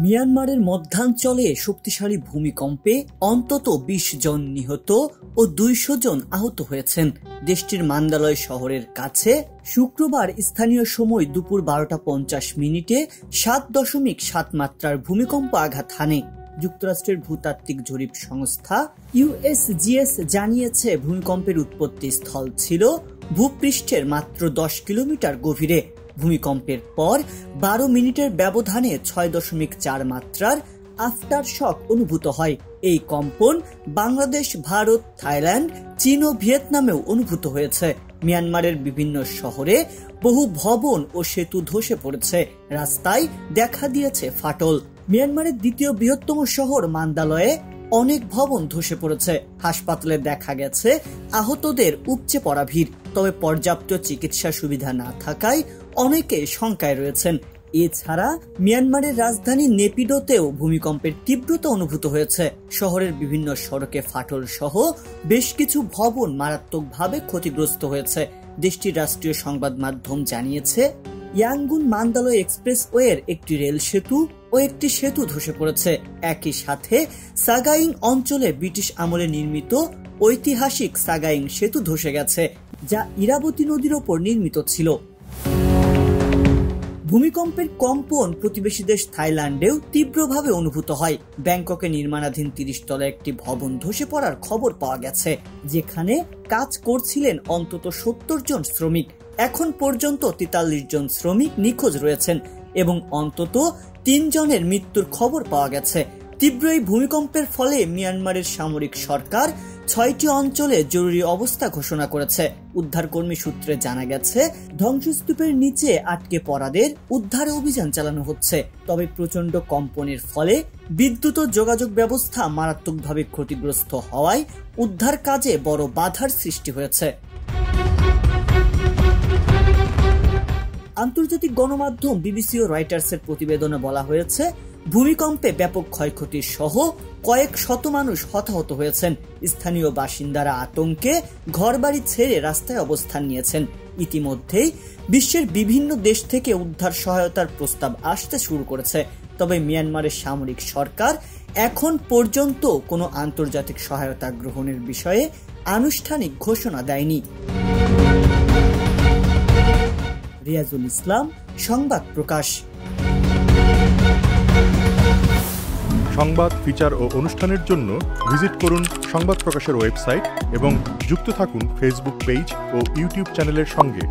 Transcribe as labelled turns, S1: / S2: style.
S1: মিয়ানমারের মধ্যাঞ্চলে শক্তিশালী ভূমিকম্পে অন্তত ২০ জন নিহত ও ২০০ জন আহত হয়েছেন। দেশটির মান্দালয় শহরের কাছে শুক্রবার স্থানীয় সময় দুপুর ১২টা ৫০ মিনিটে ৭.৭ মাত্রার ভূমিকম্প আঘাত হানে। যুক্তরাষ্ট্রের ভূতাত্ত্বিক জরিপ সংস্থা ইউএসজিএস জানিয়েছে ভূমিকম্পের উৎপত্তি স্থল ছিল ভূপৃষ্ঠের মাত্র ১০ কিলোমিটার গভীরে। ভূমিকম্পের পর ১২ মিনিটের ব্যবধানে ৬.৪ মাত্রার আফটার শক অনুভূত হয়। এই কম্পন বাংলাদেশ, ভারত, থাইল্যান্ড, চীন ও ভিয়েতনামেও অনুভূত হয়েছে। মিয়ানমারের বিভিন্ন শহরে বহু ভবন ও সেতু ধসে পড়েছে, রাস্তায় দেখা দিয়েছে ফাটল। মিয়ানমারের দ্বিতীয় বৃহত্তম শহর মান্দালয়ে অনেক ভবন ধসে পড়েছে। হাসপাতালে দেখা গেছে আহতদের উপচে পড়া ভিড়, তবে পর্যাপ্ত চিকিৎসা সুবিধা না থাকায় অনেকে শঙ্কায় রয়েছেন। এছাড়া মিয়ানমারের রাজধানী নেপিডোতেও ভূমিকম্পের তীব্রতা অনুভূত হয়েছে। শহরের বিভিন্ন সড়কে ফাটল সহ বেশ কিছু ভবন মারাত্মকভাবে ক্ষতিগ্রস্ত হয়েছে। দেশটির রাষ্ট্রীয় সংবাদ মাধ্যম জানিয়েছে, ইয়াঙ্গুন মান্দালয় এক্সপ্রেসওয়ের একটি রেল সেতু ও একটি সেতু ধসে পড়েছে। একই সাথে সাগাইং অঞ্চলে ব্রিটিশ আমলে নির্মিত ঐতিহাসিক সাগাইং সেতু ধসে গেছে, যা ইরাবতী নদীর ওপর নির্মিত ছিল। ভূমিকম্পের কম্পন প্রতিবেশী দেশ থাইল্যান্ডেও তীব্রভাবে অনুভূত হয়। ব্যাংককে নির্মাণাধীন ৩০ তলা একটি ভবন ধসে পড়ার খবর পাওয়া গেছে, যেখানে কাজ করছিলেন অন্তত ৭০ জন শ্রমিক। এখন পর্যন্ত ৪৩ জন শ্রমিক নিখোঁজ রয়েছেন এবং অন্তত ৩ জনের মৃত্যুর খবর পাওয়া গেছে। তীব্র এই ভূমিকম্পের ফলে মিয়ানমারের সামরিক সরকার ৬টি অঞ্চলে জরুরি অবস্থা ঘোষণা করেছে। উদ্ধারকর্মী সূত্রে জানা গেছে, ধ্বংসস্তূপের নিচে আটকে পড়াদের উদ্ধার অভিযান চালানো হচ্ছে। তবে প্রচন্ড কম্পনের ফলে বিদ্যুৎ ও যোগাযোগ ব্যবস্থা মারাত্মকভাবে ক্ষতিগ্রস্ত হওয়ায় উদ্ধার কাজে বড় বাধার সৃষ্টি হয়েছে। আন্তর্জাতিক গণমাধ্যম বিবিসি ও রয়টার্সের প্রতিবেদনে বলা হয়েছে, ভূমিকম্পে ব্যাপক ক্ষয়ক্ষতি সহ কয়েক শত মানুষ হতাহত হয়েছেন। স্থানীয় বাসিন্দারা আতঙ্কে ঘরবাড়ি ছেড়ে রাস্তায় অবস্থান নিয়েছেন। ইতিমধ্যেই বিশ্বের বিভিন্ন দেশ থেকে উদ্ধার সহায়তার প্রস্তাব আসতে শুরু করেছে। তবে মিয়ানমারের সামরিক সরকার এখন পর্যন্ত কোনো আন্তর্জাতিক সহায়তা গ্রহণের বিষয়ে আনুষ্ঠানিক ঘোষণা দেয়নি। রিয়াজুল ইসলাম, সংবাদ প্রকাশ।
S2: সংবাদ, ফিচার ও অনুষ্ঠানের জন্য ভিজিট করুন সংবাদ প্রকাশের ওয়েবসাইট এবং যুক্ত থাকুন ফেসবুক পেজ ও ইউটিউব চ্যানেলের সঙ্গে।